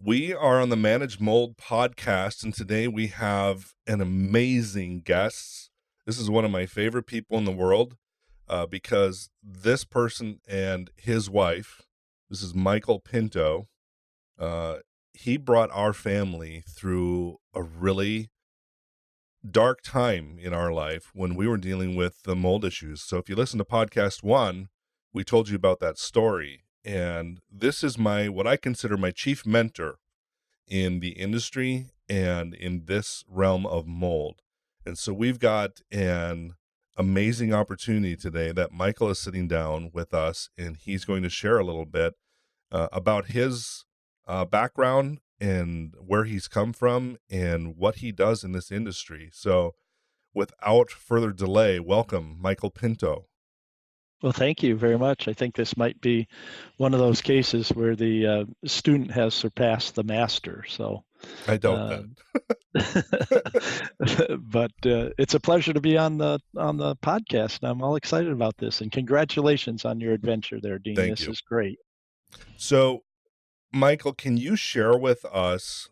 We are on the Manage Mold podcast, and today we have an amazing guest. This is one of my favorite people in the world because this person and his wife, this is Michael Pinto, uh, he brought our family through a really dark time in our life when we were dealing with the mold issues. So if you listen to podcast 1, we told you about that story. And this is what I consider my chief mentor in the industry and in this realm of mold. And so we've got an amazing opportunity today that Michael is sitting down with us, and he's going to share a little bit about his background and where he's come from and what he does in this industry. So without further delay, welcome, Michael Pinto. Well, thank you very much. I think this might be one of those cases where the student has surpassed the master. So, I doubt uh, that. but it's a pleasure to be on the podcast. And I'm all excited about this. And congratulations on your adventure there, Dean. Thank This you. is great. So, Michael, can you share with us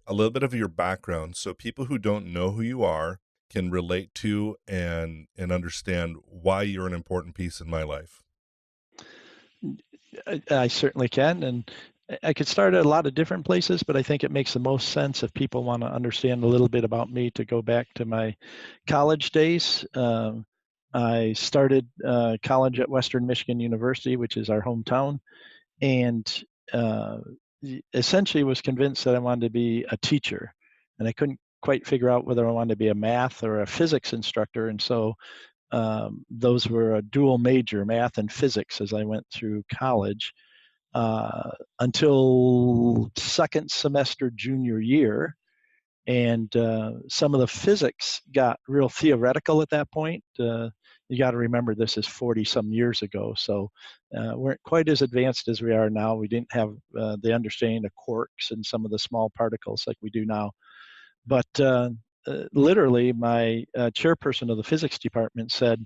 a little bit of your background so people who don't know who you are can relate to and understand why you're an important piece in my life? I certainly can, and I could start at a lot of different places, but I think it makes the most sense if people want to understand a little bit about me to go back to my college days. I started college at Western Michigan University, which is our hometown, and uh, essentially was convinced that I wanted to be a teacher, and I couldn't quite figure out whether I wanted to be a math or a physics instructor, and so those were a dual major, math and physics, as I went through college until second semester junior year. And some of the physics got real theoretical at that point. You got to remember this is 40 some years ago, so weren't quite as advanced as we are now. We didn't have the understanding of quarks and some of the small particles like we do now. But literally, my chairperson of the physics department said,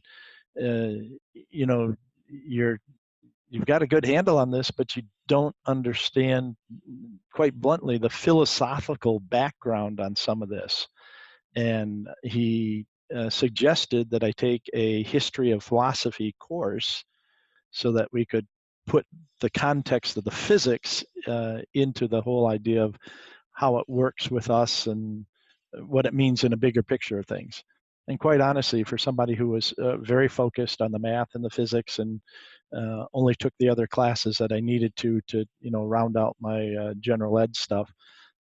uh, you know, you've got a good handle on this, but you don't understand, quite bluntly, the philosophical background on some of this. And he suggested that I take a history of philosophy course so that we could put the context of the physics into the whole idea of how it works with us and what it means in a bigger picture of things. And quite honestly, for somebody who was very focused on the math and the physics and only took the other classes that I needed to round out my general ed stuff,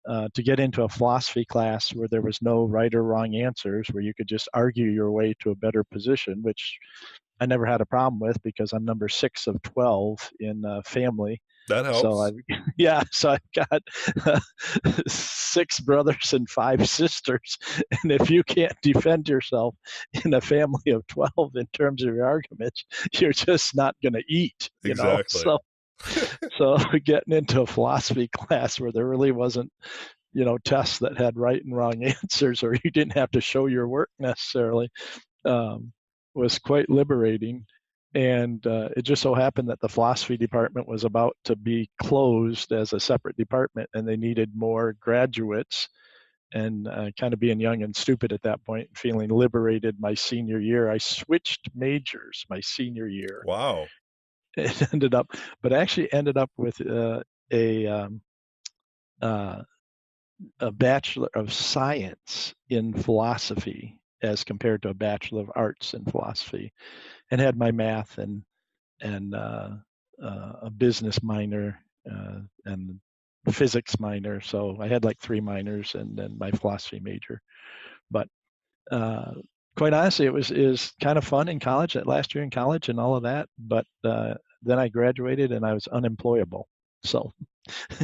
to get into a philosophy class where there was no right or wrong answers, where you could just argue your way to a better position, which I never had a problem with because I'm number 6 of 12 in family. That So helps. yeah, so I've got 6 brothers and 5 sisters, and if you can't defend yourself in a family of 12 in terms of your arguments, you're just not going to eat, you know. Exactly. So getting into a philosophy class where there really wasn't, tests that had right and wrong answers, or you didn't have to show your work necessarily, um, was quite liberating. And it just so happened that the philosophy department was about to be closed as a separate department, and they needed more graduates. And kind of being young and stupid at that point, feeling liberated my senior year, I switched majors my senior year. Wow. It ended up, but I actually ended up with a uh, a Bachelor of Science in philosophy as compared to a Bachelor of Arts in philosophy, and had my math and a business minor and physics minor. So I had like 3 minors and then my philosophy major. But uh, quite honestly, it was kind of fun in college, that last year in college and all of that. But then I graduated and I was unemployable. So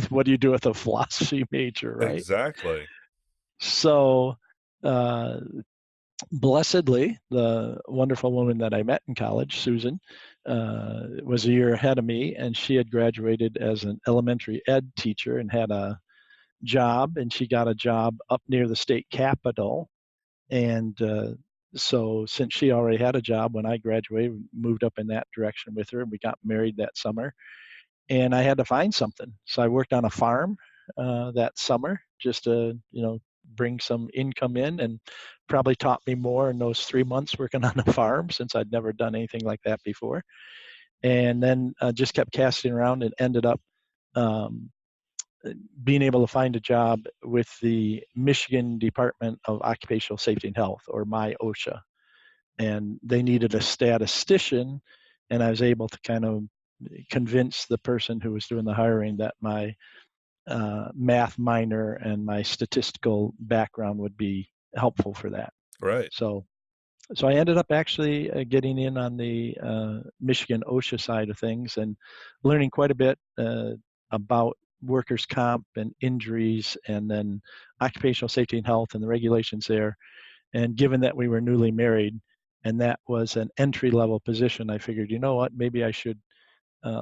what do you do with a philosophy major, right? Exactly. So uh, blessedly, the wonderful woman that I met in college, Susan, was a year ahead of me, and she had graduated as an elementary ed teacher and had a job, and she got a job up near the state capitol. And so, since she already had a job when I graduated, we moved up in that direction with her, and we got married that summer. And I had to find something, so I worked on a farm that summer just to, bring some income in, and probably taught me more in those 3 months working on the farm since I'd never done anything like that before. And then just kept casting around and ended up um, being able to find a job with the Michigan Department of Occupational Safety and Health, or MIOSHA. And they needed a statistician, and I was able to kind of convince the person who was doing the hiring that my math minor and my statistical background would be helpful for that. Right. So I ended up actually getting in on the Michigan OSHA side of things and learning quite a bit about workers' comp and injuries, and then occupational safety and health and the regulations there. And given that we were newly married and that was an entry level position, I figured, you know what, maybe I should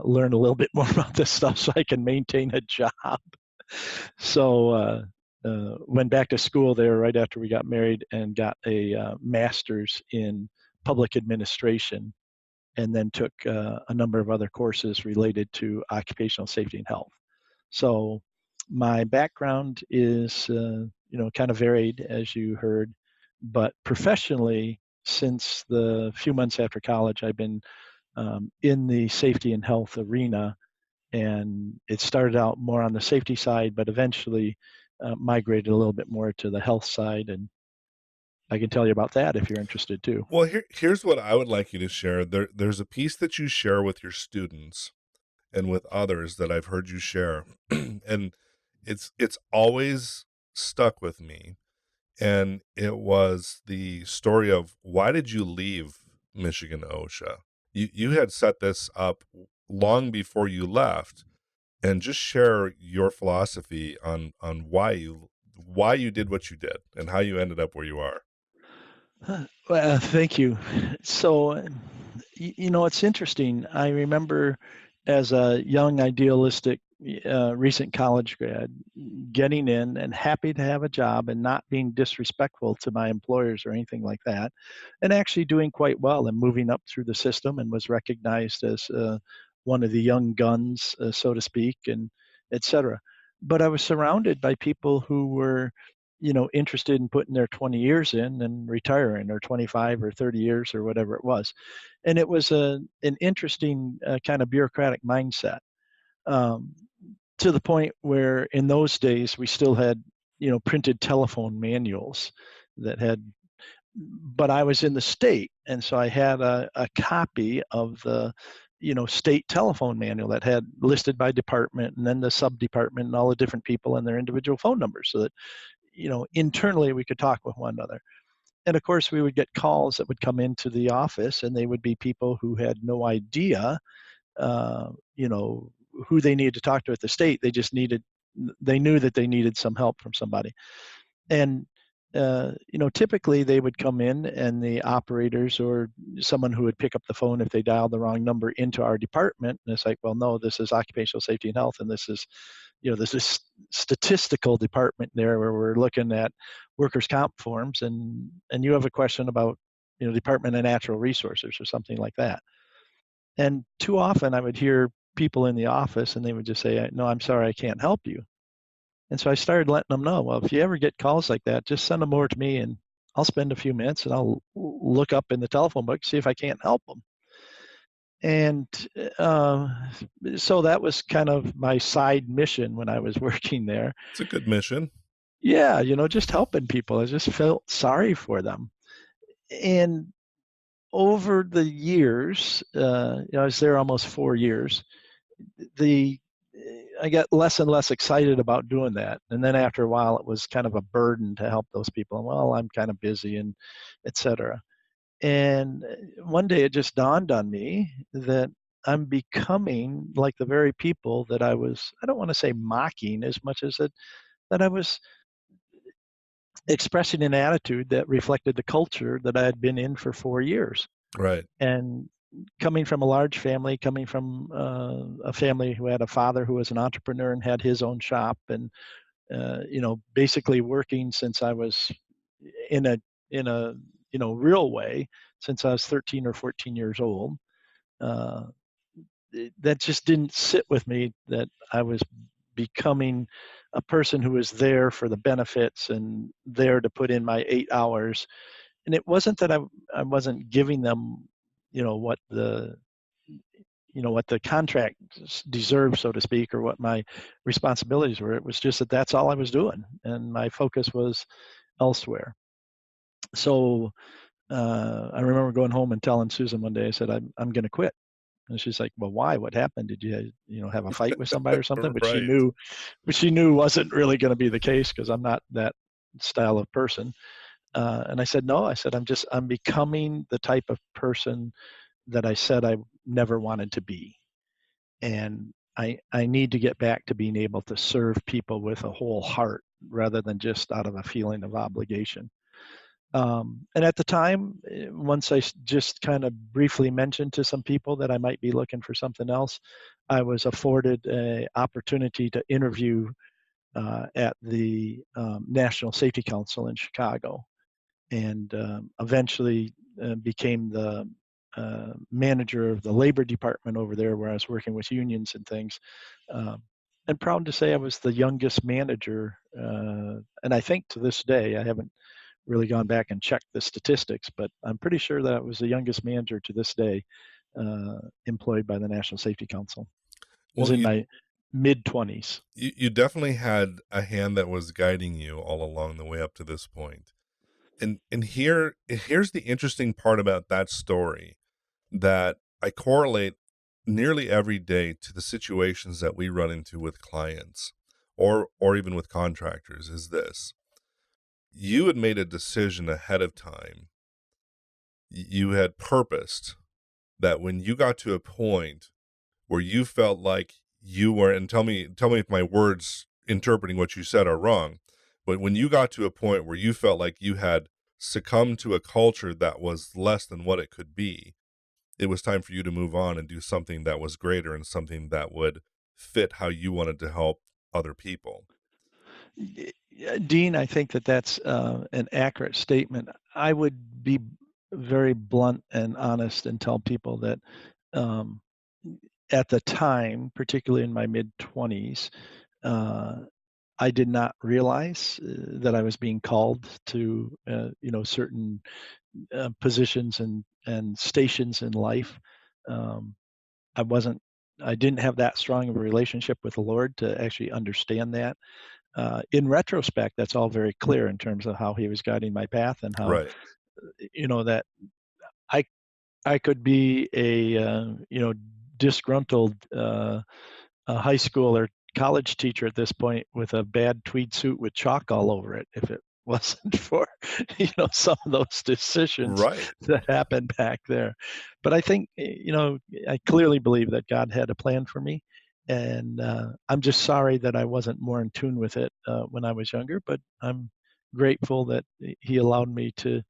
learn a little bit more about this stuff so I can maintain a job. So went back to school there right after we got married and got a master's in public administration, and then took a number of other courses related to occupational safety and health. So my background is kind of varied, as you heard, but professionally, since the few months after college, I've been in the safety and health arena. And it started out more on the safety side, but eventually migrated a little bit more to the health side. And I can tell you about that if you're interested too. Well, here's what I would like you to share. There's a piece that you share with your students and with others that I've heard you share, and it's always stuck with me. And it was the story of, why did you leave Michigan OSHA? You had set this up long before you left, and just share your philosophy on why you did what you did and how you ended up where you are. Well, thank you. So, it's interesting. I remember as a young, idealistic, recent college grad, getting in and happy to have a job and not being disrespectful to my employers or anything like that, and actually doing quite well and moving up through the system, and was recognized as one of the young guns, so to speak, and etc. But I was surrounded by people who were interested in putting their 20 years in and retiring, or 25 or 30 years or whatever it was. And it was an interesting kind of bureaucratic mindset, um, to the point where in those days we still had, printed telephone manuals that had, but I was in the state. And so I had a copy of the, state telephone manual that had listed by department and then the sub department and all the different people and their individual phone numbers, so that internally we could talk with one another. And of course, we would get calls that would come into the office, and they would be people who had no idea, uh, you know, who they needed to talk to at the state. They knew that they needed some help from somebody. And, typically they would come in, and the operators or someone who would pick up the phone if they dialed the wrong number into our department. And it's like, well, no, this is occupational safety and health, and this is statistical department there where we're looking at workers' comp forms, and you have a question about Department of Natural Resources or something like that. And too often I would hear people in the office, and they would just say, no, I'm sorry, I can't help you. And so I started letting them know, well, if you ever get calls like that, just send them over to me, and I'll spend a few minutes and I'll look up in the telephone book, see if I can't help them. And uh, so that was kind of my side mission when I was working there. It's a good mission. Yeah, just helping people. I just felt sorry for them. And over the years, I was there almost 4 years. The I got less and less excited about doing that, and then after a while, it was kind of a burden to help those people. And, well, I'm kind of busy, and etc. And one day, it just dawned on me that I'm becoming like the very people that I don't want to say mocking as much as that I was expressing an attitude that reflected the culture that I had been in for 4 years. Right. And coming from a large family, coming from a family who had a father who was an entrepreneur and had his own shop, and basically working since I was in a real way since I was 13 or 14 years old. Uh, that just didn't sit with me, that I was becoming a person who was there for the benefits and there to put in my 8 hours. And it wasn't that I wasn't giving them, you know, what the contract deserved, so to speak, or what my responsibilities were. It was just that that's all I was doing, and my focus was elsewhere. So I remember going home and telling Susan one day, I said, I'm going to quit. And she's like, well, why? What happened? Did you have a fight with somebody or something? Right. Which she knew wasn't really going to be the case because I'm not that style of person. And I said, no. I said, I'm becoming the type of person that I said I never wanted to be. And I need to get back to being able to serve people with a whole heart rather than just out of a feeling of obligation. And at the time, once I just kind of briefly mentioned to some people that I might be looking for something else, I was afforded an opportunity to interview at the National Safety Council in Chicago, and eventually became the manager of the labor department over there, where I was working with unions and things. Um, and proud to say I was the youngest manager, and I think to this day, I haven't really gone back and checked the statistics, but I'm pretty sure that I was the youngest manager to this day employed by the National Safety Council. It was Well, in my mid 20s. you definitely had a hand that was guiding you all along the way up to this point. And here's the interesting part about that story that I correlate nearly every day to the situations that we run into with clients or even with contractors is this. You had made a decision ahead of time. You had purposed that when you got to a point where you felt like you were, and tell me if my words interpreting what you said are wrong, but when you got to a point where you felt like you had succumbed to a culture that was less than what it could be, it was time for you to move on and do something that was greater and something that would fit how you wanted to help other people. Dean, I think that that's an accurate statement. I would be very blunt and honest and tell people that um, at the time, particularly in my mid 20s, I did not realize that I was being called to, certain positions and stations in life. Um, I wasn't, I didn't have that strong of a relationship with the Lord to actually understand that. In retrospect, that's all very clear in terms of how He was guiding my path and how, Right. that I I could be a disgruntled a high school or college teacher at this point with a bad tweed suit with chalk all over it if it wasn't for some of those decisions Right. that happened back there. But I think I clearly believe that God had a plan for me, and I'm just sorry that I wasn't more in tune with it when I was younger. But I'm grateful that He allowed me to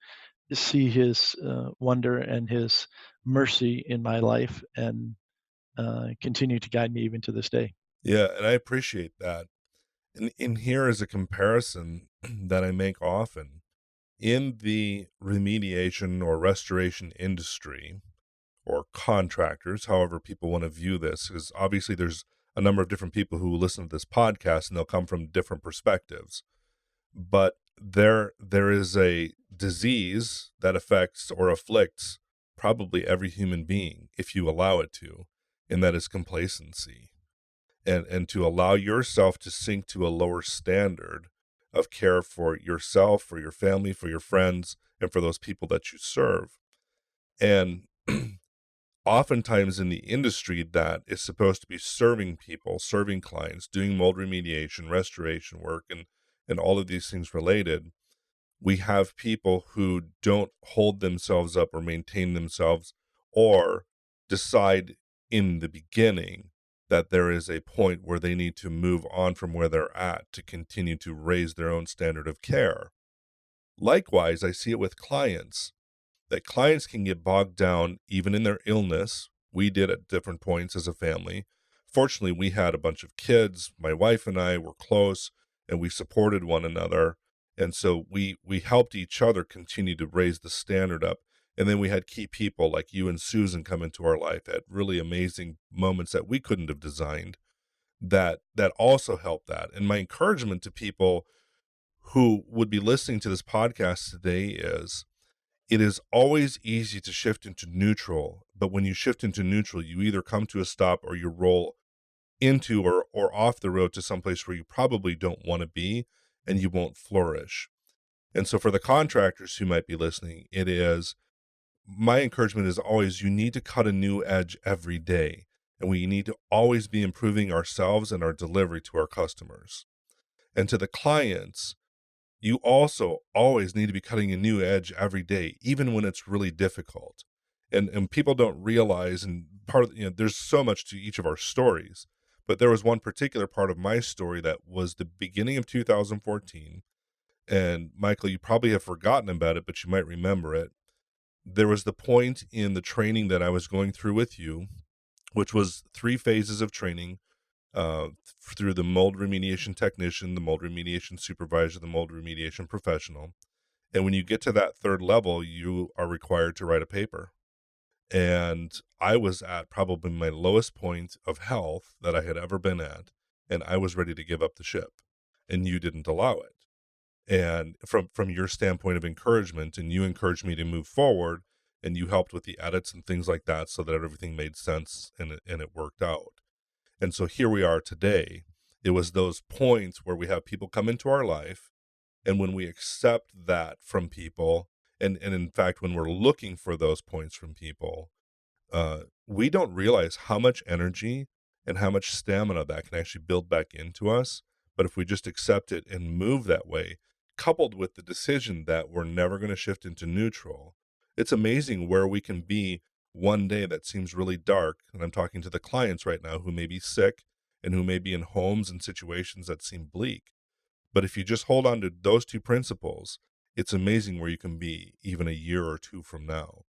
see His wonder and His mercy in my life, and continue to guide me even to this day. Yeah, and I appreciate that. And here is a comparison that I make often. In the remediation or restoration industry, or contractors, however people want to view this, because obviously there's a number of different people who listen to this podcast and they'll come from different perspectives. But there is a disease that affects or afflicts probably every human being if you allow it to, and that is complacency. And to allow yourself to sink to a lower standard of care for yourself, for your family, for your friends, and for those people that you serve. And oftentimes in the industry that is supposed to be serving people, serving clients, doing mold remediation, restoration work, and all of these things related, we have people who don't hold themselves up or maintain themselves or decide in the beginning that there is a point where they need to move on from where they're at to continue to raise their own standard of care. Likewise, I see it with clients that clients can get bogged down even in their illness. We did at different points as a family. Fortunately, we had a bunch of kids. My wife and I were close and we supported one another. And so we helped each other continue to raise the standard up. And then we had key people like you and Susan come into our life at really amazing moments that we couldn't have designed. that also help that. And my encouragement to people who would be listening to this podcast today is, it is always easy to shift into neutral, but when you shift into neutral, you either come to a stop or you roll into or off the road to someplace where you probably don't want to be, and you won't flourish. And so for the contractors who might be listening, it is, my encouragement is always, you need to cut a new edge every day, and we need to always be improving ourselves and our delivery to our customers. And to the clients, you also always need to be cutting a new edge every day, even when it's really difficult. And people don't realize, and part of, there's so much to each of our stories, but there was one particular part of my story that was the beginning of 2014. And Michael, you probably have forgotten about it, but you might remember it. There was the point in the training that I was going through with you, which was 3 phases of training, through the mold remediation technician, the mold remediation supervisor, the mold remediation professional. And when you get to that 3rd level, you are required to write a paper. And I was at probably my lowest point of health that I had ever been at, and I was ready to give up the ship, and you didn't allow it. And from your standpoint of encouragement, and you encouraged me to move forward, and you helped with the edits and things like that so that everything made sense and it worked out. And so here we are today. It was those points where we have people come into our life, and when we accept that from people, and in fact, when we're looking for those points from people, we don't realize how much energy and how much stamina that can actually build back into us. But if we just accept it and move that way, coupled with the decision that we're never going to shift into neutral, it's amazing where we can be one day that seems really dark. And I'm talking to the clients right now who may be sick and who may be in homes and situations that seem bleak. But if you just hold on to those 2 principles, it's amazing where you can be even a year or 2 from now.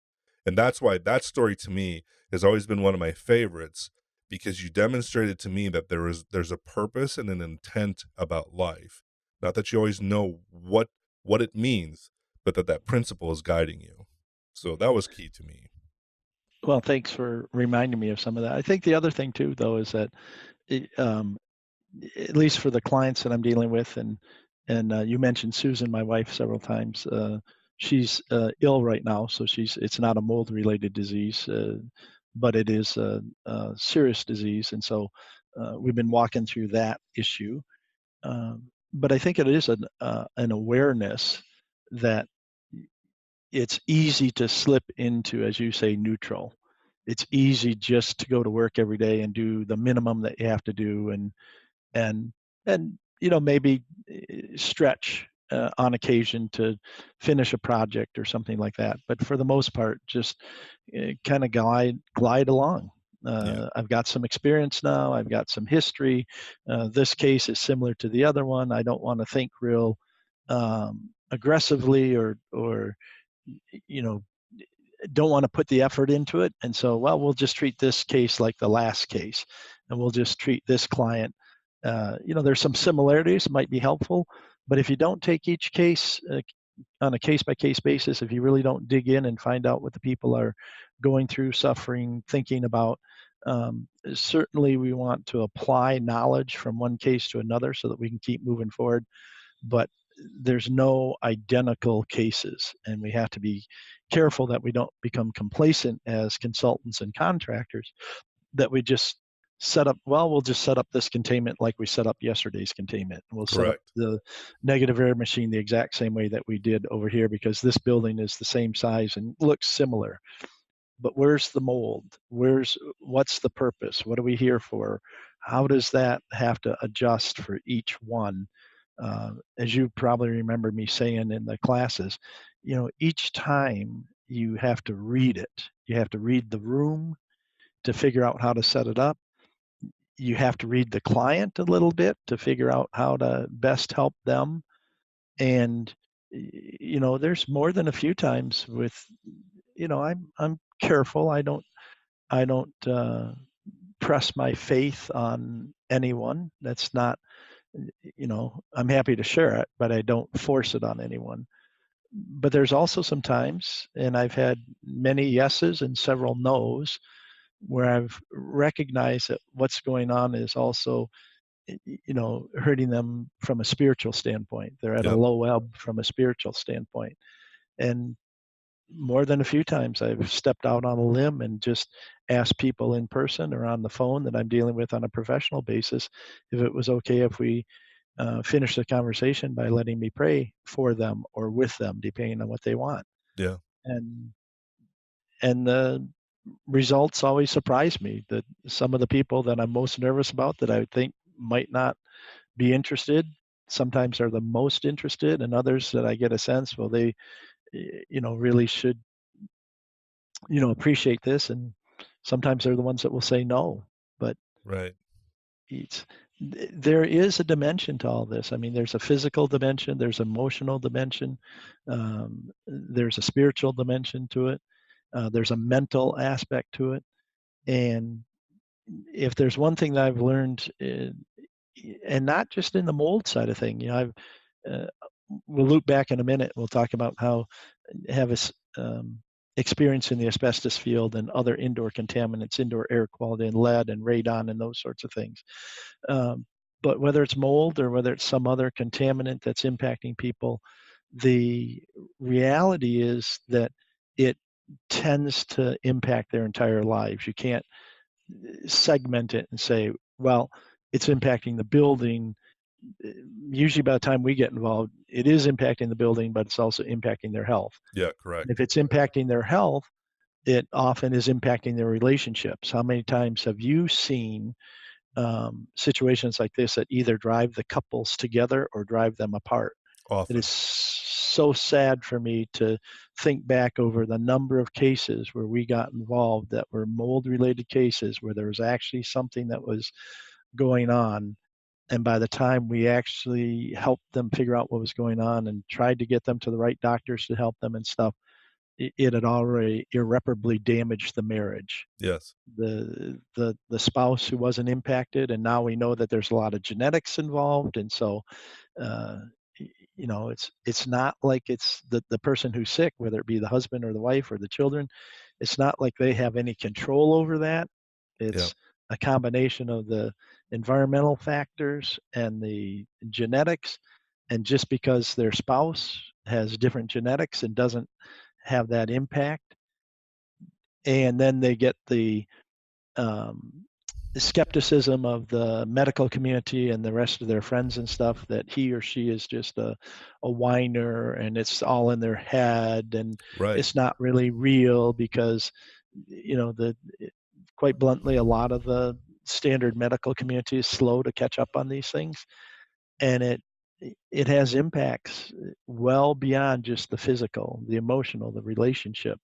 And that's why that story to me has always been one of my favorites, because you demonstrated to me that there's a purpose and an intent about life. Not that you always know what it means, but that principle is guiding you. So that was key to me. Well, thanks for reminding me of some of that. I think the other thing too, though, is that at least for the clients that I'm dealing with, and you mentioned Susan, my wife, several times. She's ill right now, so it's not a mold related disease, but it is a serious disease, and so we've been walking through that issue. But I think it is an awareness that it's easy to slip into, as you say, neutral. It's easy just to go to work every day and do the minimum that you have to do, and maybe stretch on occasion to finish a project or something like that. But for the most part, just kind of glide along. I've got some experience now. I've got some history. This case is similar to the other one. I don't want to think real aggressively or you know don't want to put the effort into it. And so, well, we'll just treat this case like the last case, and we'll just treat this client. There's some similarities, might be helpful, but if you don't take each case on a case-by-case basis, if you really don't dig in and find out what the people are going through, suffering, thinking about, certainly we want to apply knowledge from one case to another so that we can keep moving forward. But there's no identical cases, and we have to be careful that we don't become complacent as consultants and contractors, that we just we'll just set up this containment like we set up yesterday's containment. We'll set up the negative air machine the exact same way that we did over here because this building is the same size and looks similar. But where's the mold? What's the purpose? What are we here for? How does that have to adjust for each one? As you probably remember me saying in the classes, each time you have to read it. You have to read the room to figure out how to set it up. You have to read the client a little bit to figure out how to best help them. And there's more than a few times with, I'm careful. I don't press my faith on anyone. That's not, I'm happy to share it, but I don't force it on anyone. But there's also some times, and I've had many yeses and several nos, where I've recognized that what's going on is also, hurting them from a spiritual standpoint. They're at a Yep. low ebb from a spiritual standpoint. And more than a few times, I've stepped out on a limb and just asked people in person or on the phone that I'm dealing with on a professional basis if it was okay if we finish the conversation by letting me pray for them or with them, depending on what they want. Yeah. And the results always surprise me that some of the people that I'm most nervous about that I would think might not be interested sometimes are the most interested, and others that I get a sense, well, they really should appreciate this, and sometimes they're the ones that will say no. But Right. it's there is a dimension to all this. I mean, there's a physical dimension, there's emotional dimension, there's a spiritual dimension to it, there's a mental aspect to it. And if there's one thing that I've learned, and not just in the mold side of thing, I've uh, we'll loop back in a minute. We'll talk about how have a experience in the asbestos field and other indoor contaminants, indoor air quality, and lead and radon and those sorts of things. Um, but whether it's mold or whether it's some other contaminant that's impacting people, the reality is that it tends to impact their entire lives. You can't segment it and say, well, it's impacting the building. Usually by the time we get involved, it is impacting the building, but it's also impacting their health. Yeah, And if correct. it's impacting their health, it often is impacting their relationships. How many times have you seen situations like this that either drive the couples together or drive them apart? It is Often. so sad for me to think back over the number of cases where we got involved that were mold related cases where there was actually something that was going on. And by the time we actually helped them figure out what was going on and tried to get them to the right doctors to help them and stuff, it had already irreparably damaged the marriage. Yes. The spouse who wasn't impacted, and now we know that there's a lot of genetics involved, and so uh, it's not like it's the person who's sick, whether it be the husband or the wife or the children. It's not like they have any control over that. Yeah. It's a combination of the environmental factors and the genetics, and just because their spouse has different genetics and doesn't have that impact, and then they get um, the skepticism of the medical community and the rest of their friends and stuff that he or she is just a whiner and it's all in their head and Right. it's not really real because the quite bluntly a lot of the standard medical community is slow to catch up on these things, and it has impacts well beyond just the physical, the emotional, the relationship,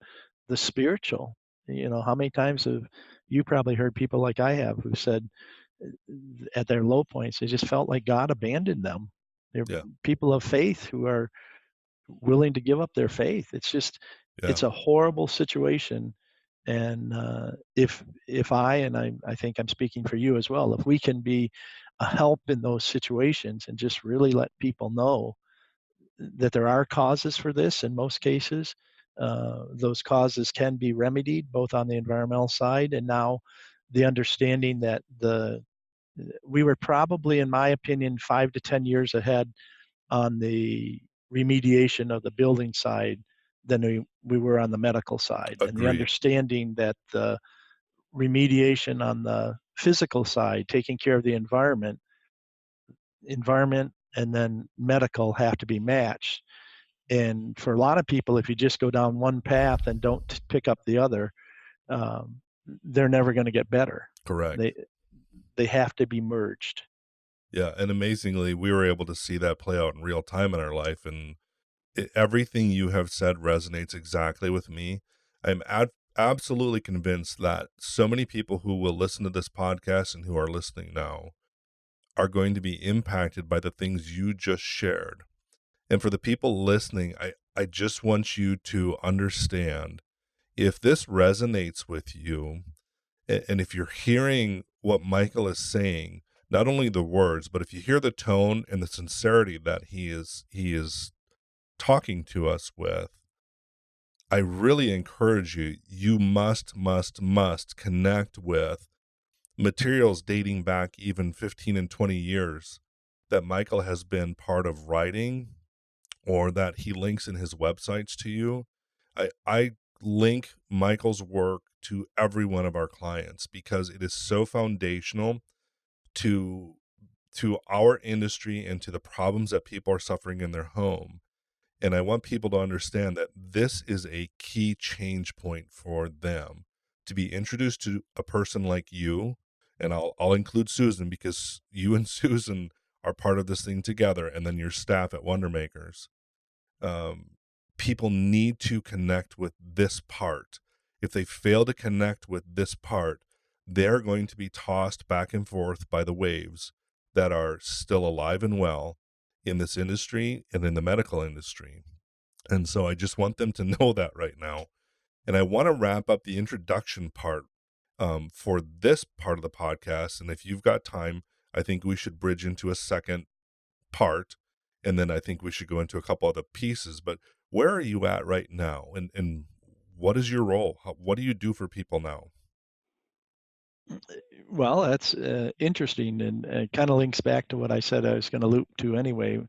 the spiritual. How many times have you probably heard people like I have who said at their low points they just felt like God abandoned them. They're Yeah. people of faith who are willing to give up their faith. Yeah. It's a horrible situation. And if I think I'm speaking for you as well, if we can be a help in those situations and just really let people know that there are causes for this in most cases, those causes can be remedied both on the environmental side and now the understanding that we were probably, in my opinion, 5 to 10 years ahead on the remediation of the building side than we were on the medical side. And the Agreed. understanding that the remediation on the physical side, taking care of the environment and then medical have to be matched. And for a lot of people, if you just go down one path and don't pick up the other, um, they're never going to get better. Correct. They they have to be merged. Yeah, and amazingly, we were able to see that play out in real time in our life, and everything you have said resonates exactly with me. I'm absolutely convinced that so many people who will listen to this podcast and who are listening now are going to be impacted by the things you just shared. And for the people listening, I just want you to understand, if this resonates with you, and if you're hearing what Michael is saying, not only the words, but if you hear the tone and the sincerity that he is talking to us with, I really encourage you, you must connect with materials dating back even 15 and 20 years that Michael has been part of writing or that he links in his websites to you. I link Michael's work to every one of our clients because it is so foundational to our industry and to the problems that people are suffering in their home. And I want people to understand that this is a key change point for them to be introduced to a person like you. And I'll include Susan because you and Susan are part of this thing together, and then your staff at Wonder Makers. People need to connect with this part. If they fail to connect with this part, they're going to be tossed back and forth by the waves that are still alive and well in this industry and in the medical industry. And so I just want them to know that right now. And I want to wrap up the introduction part for this part of the podcast. And if you've got time, I think we should bridge into a second part. And then I think we should go into a couple other pieces. But where are you at right now? And what is your role? What do you do for people now? Well, that's interesting, and it kind of links back to what I said I was going to loop to anyway.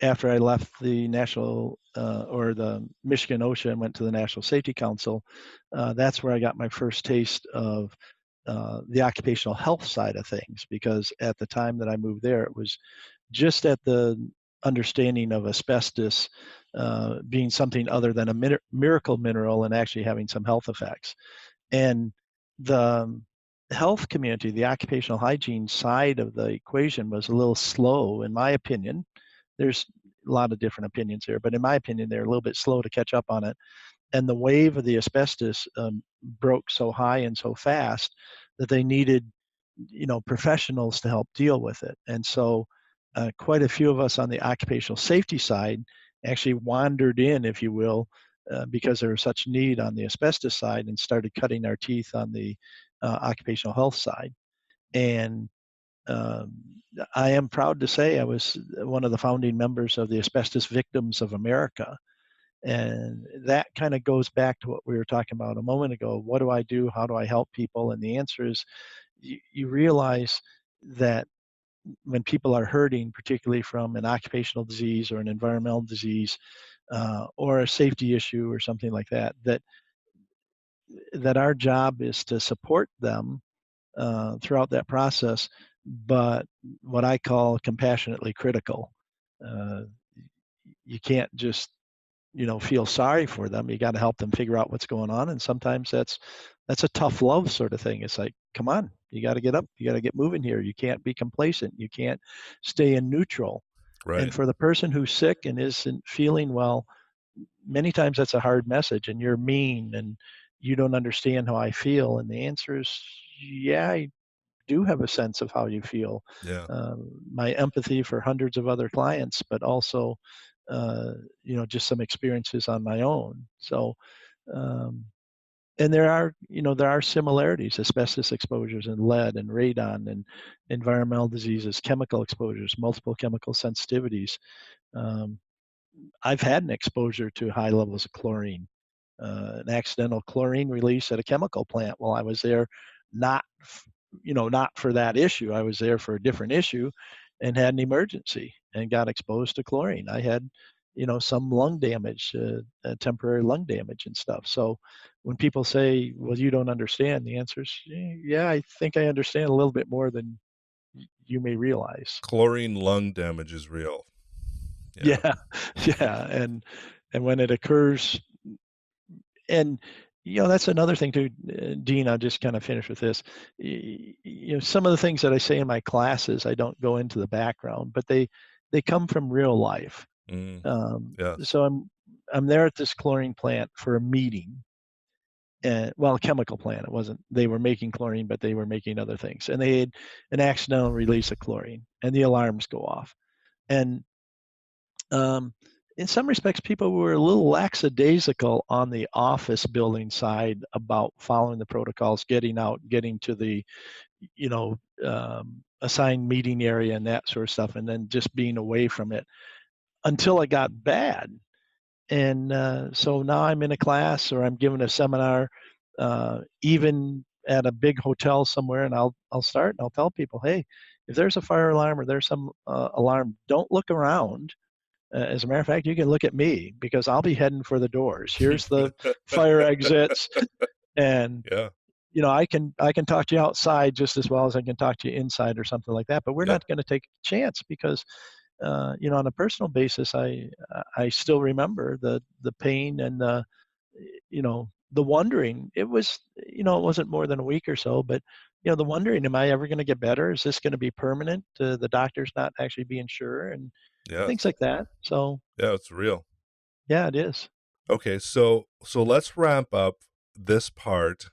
After I left the national or the Michigan OSHA and went to the National Safety Council, that's where I got my first taste of the occupational health side of things. Because at the time that I moved there, it was just at the understanding of asbestos being something other than a miracle mineral and actually having some health effects. And the health community, the occupational hygiene side of the equation was a little slow, in my opinion. There's a lot of different opinions here, but in my opinion, they're a little bit slow to catch up on it. And the wave of the asbestos broke so high and so fast that they needed, professionals to help deal with it. And so quite a few of us on the occupational safety side actually wandered in, if you will, because there was such need on the asbestos side, and started cutting our teeth on the occupational health side. And um, I am proud to say I was one of the founding members of the Asbestos Victims of America. And that kind of goes back to what we were talking about a moment ago. What do I do? How do I help people? And the answer is you realize that when people are hurting, particularly from an occupational disease or an environmental disease, or a safety issue or something like that, that our job is to support them throughout that process, but what I call compassionately critical. Uh, you can't just feel sorry for them. You got to help them figure out what's going on, and sometimes that's a tough love sort of thing. It's like, come on, you got to get up, you got to get moving here. You can't be complacent. You can't stay in neutral. And Right. for the person who's sick and isn't feeling well, many times that's a hard message, and you're mean and you don't understand how I feel. And the answer is, yeah, I do have a sense of how you feel. Yeah. My empathy for hundreds of other clients, but also, just some experiences on my own. So, um, and there are similarities: asbestos exposures and lead and radon and environmental diseases, chemical exposures, multiple chemical sensitivities. Um, I've had an exposure to high levels of chlorine, an accidental chlorine release at a chemical plant while I was there, not not for that issue. I was there for a different issue, and had an emergency and got exposed to chlorine. I had some lung damage, temporary lung damage and stuff. So when people say, well, you don't understand, the answer is, yeah, I think I understand a little bit more than you may realize. Chlorine lung damage is real. Yeah. Yeah. Yeah. And when it occurs, and that's another thing too, Dean. I'll just kind of finish with this. Some of the things that I say in my classes, I don't go into the background, but they come from real life. Mm, um, yes. so I'm there at this chlorine plant for a meeting, and well, a chemical plant. It wasn't, they were making chlorine, but they were making other things, and they had an accidental release of chlorine, and the alarms go off. And um, in some respects, people were a little lackadaisical on the office building side about following the protocols, getting out, getting to the, assigned meeting area and that sort of stuff, and then just being away from it until it got bad. And so now I'm in a class or I'm giving a seminar, even at a big hotel somewhere, and I'll start and I'll tell people, hey, if there's a fire alarm or there's some alarm, don't look around. As a matter of fact, you can look at me because I'll be heading for the doors. Here's the fire exits, and Yeah. I can talk to you outside just as well as I can talk to you inside or something like that. But we're Yep. not going to take a chance because on a personal basis, I still remember the pain and the wondering. It was it wasn't more than a week or so, but the wondering, am I ever going to get better? Is this going to be permanent? The doctor's not actually being sure and things Yes. like that. So Yeah, it's real. yeah, it is. Okay, so let's wrap up this part.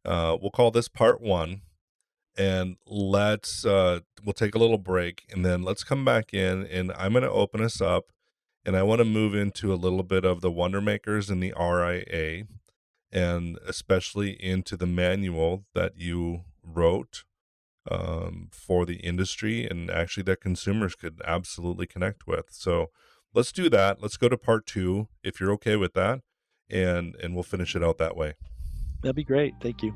We'll call this part one, and we'll take a little break, and then let's come back in, and I'm going to open us up, and I want to move into a little bit of the Wonder Makers and the RIA, and especially into the manual that you wrote for the industry and actually that consumers could absolutely connect with. So let's do that. Let's go to part two, if you're okay with that, and we'll finish it out that way. That'd be great. Thank you.